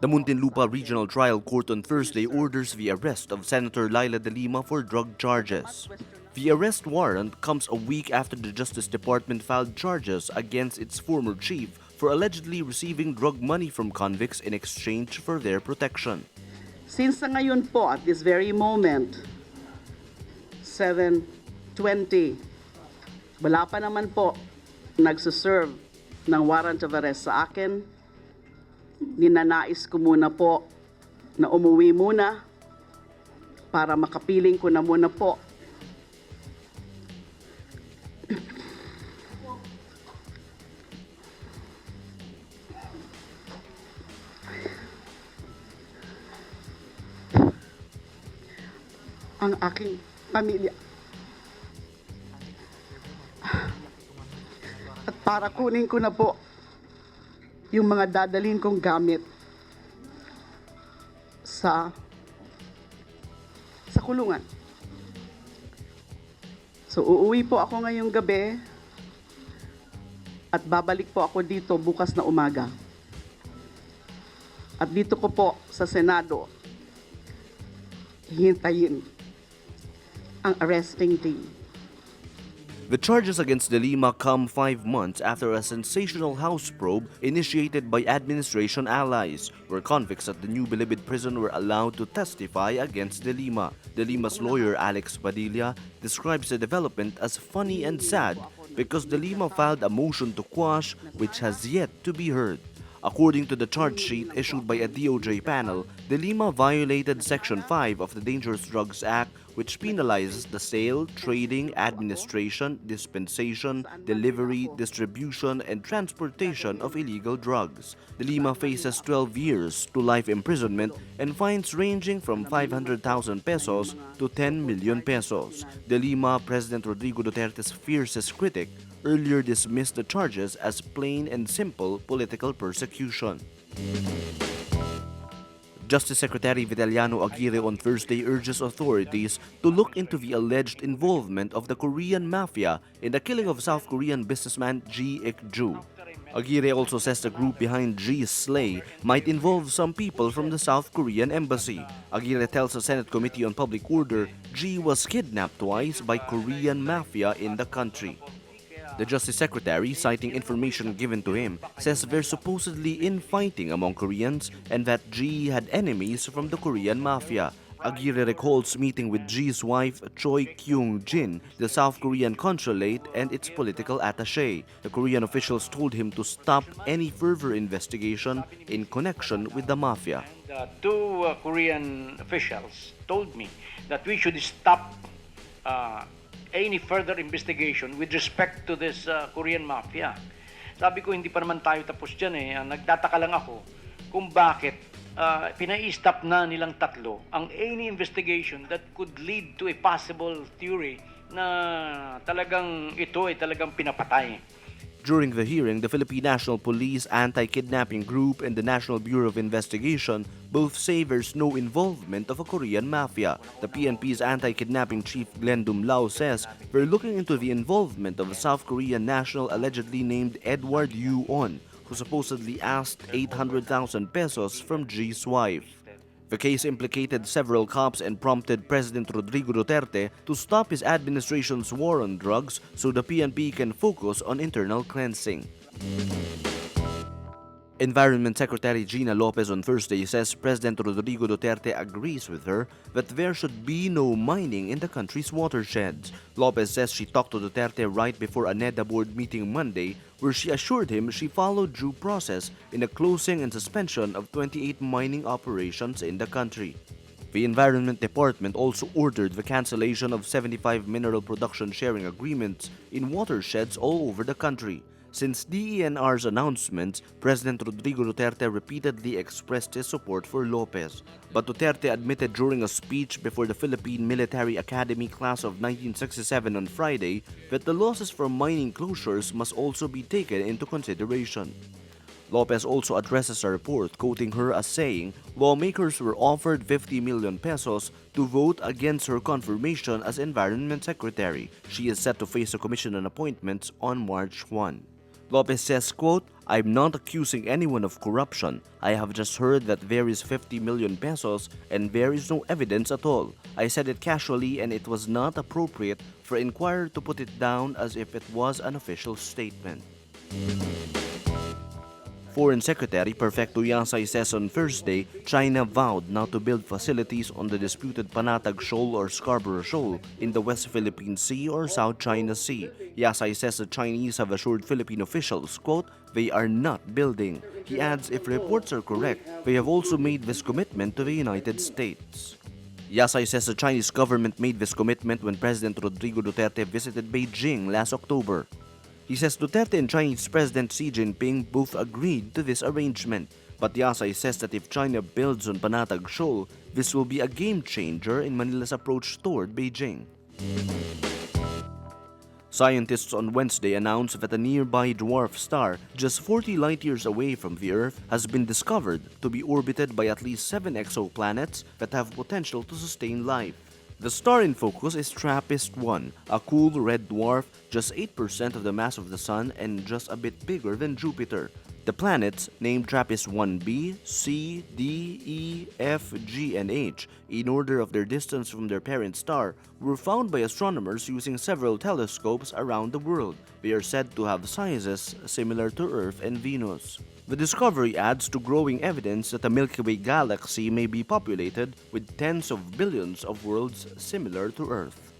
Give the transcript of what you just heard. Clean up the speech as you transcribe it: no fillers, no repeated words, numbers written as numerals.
The Muntinlupa Regional Trial Court on Thursday orders the arrest of Senator Leila de Lima for drug charges. The arrest warrant comes a week after the Justice Department filed charges against its former chief for allegedly receiving drug money from convicts in exchange for their protection. Since na ngayon po, at this very moment, 7:20, wala pa naman po nagsuserve ng warrant of arrest sa akin. Ninanais ko muna po na umuwi muna para makapiling ko na muna po. Ang aking pamilya. At para kunin ko na po yung mga dadalhin kong gamit sa kulungan. So uuwi po ako ngayong gabi at babalik po ako dito bukas na umaga. At dito ko po sa Senado hintayin ang arresting team. The charges against De Lima come 5 months after a sensational house probe initiated by administration allies, where convicts at the New Bilibid prison were allowed to testify against De Lima. De Lima's lawyer Alex Padilla describes the development as funny and sad because De Lima filed a motion to quash which has yet to be heard. According to the charge sheet issued by a DOJ panel, De Lima violated Section 5 of the Dangerous Drugs Act, which penalizes the sale, trading, administration, dispensation, delivery, distribution, and transportation of illegal drugs. De Lima faces 12 years to life imprisonment and fines ranging from 500,000 pesos to 10 million pesos. De Lima, President Rodrigo Duterte's fiercest critic, earlier dismissed the charges as plain and simple political persecution. Justice Secretary Vitaliano Aguirre on Thursday urges authorities to look into the alleged involvement of the Korean Mafia in the killing of South Korean businessman Jee Ick Joo. Aguirre also says the group behind Jee's slay might involve some people from the South Korean embassy. Aguirre tells the Senate Committee on Public Order Jee was kidnapped twice by Korean Mafia in the country. The Justice Secretary, citing information given to him, says there's supposedly infighting among Koreans and that Jee had enemies from the Korean Mafia. Aguirre recalls meeting with Jee's wife, Choi Kyung-jin, the South Korean consulate, and its political attaché. The Korean officials told him to stop any further investigation in connection with the Mafia. The two Korean officials told me that we should stop any further investigation with respect to this Korean Mafia. Sabi ko, hindi pa naman tayo tapos dyan eh. Nagtataka lang ako kung bakit pinai-stop na nilang tatlo ang any investigation that could lead to a possible theory na talagang ito ay talagang pinapatay. During the hearing, the Philippine National Police Anti-Kidnapping Group and the National Bureau of Investigation both say there's no involvement of a Korean mafia. The PNP's anti-kidnapping chief Glenn Dumlao says they're looking into the involvement of a South Korean national allegedly named Edward Yoo-on, who supposedly asked 800,000 pesos from Jee's wife. The case implicated several cops and prompted President Rodrigo Duterte to stop his administration's war on drugs so the PNP can focus on internal cleansing. Environment Secretary Gina Lopez on Thursday says President Rodrigo Duterte agrees with her that there should be no mining in the country's watersheds. Lopez says she talked to Duterte right before a NEDA board meeting Monday, where she assured him she followed due process in the closing and suspension of 28 mining operations in the country. The Environment Department also ordered the cancellation of 75 mineral production sharing agreements in watersheds all over the country. Since DENR's announcements, President Rodrigo Duterte repeatedly expressed his support for Lopez. But Duterte admitted during a speech before the Philippine Military Academy class of 1967 on Friday that the losses from mining closures must also be taken into consideration. Lopez also addresses a report quoting her as saying lawmakers were offered 50 million pesos to vote against her confirmation as Environment Secretary. She is set to face a commission on appointments on March 1. Lopez says, quote, "I'm not accusing anyone of corruption. I have just heard that there is 50 million pesos and there is no evidence at all. I said it casually and it was not appropriate for Inquirer to put it down as if it was an official statement." Foreign Secretary Perfecto Yasay says on Thursday, China vowed not to build facilities on the disputed Panatag Shoal or Scarborough Shoal in the West Philippine Sea or South China Sea. Yasay says the Chinese have assured Philippine officials, quote, "they are not building." He adds if reports are correct, they have also made this commitment to the United States. Yasay says the Chinese government made this commitment when President Rodrigo Duterte visited Beijing last October. He says Duterte and Chinese President Xi Jinping both agreed to this arrangement. But Yasay says that if China builds on Panatag Shoal, this will be a game changer in Manila's approach toward Beijing. Scientists on Wednesday announced that a nearby dwarf star, just 40 light-years away from the Earth, has been discovered to be orbited by at least 7 exoplanets that have potential to sustain life. The star in focus is TRAPPIST-1, a cool red dwarf, just 8% of the mass of the Sun and just a bit bigger than Jupiter. The planets, named TRAPPIST-1b, C, D, E, F, G, and H, in order of their distance from their parent star, were found by astronomers using several telescopes around the world. They are said to have sizes similar to Earth and Venus. The discovery adds to growing evidence that the Milky Way galaxy may be populated with tens of billions of worlds similar to Earth.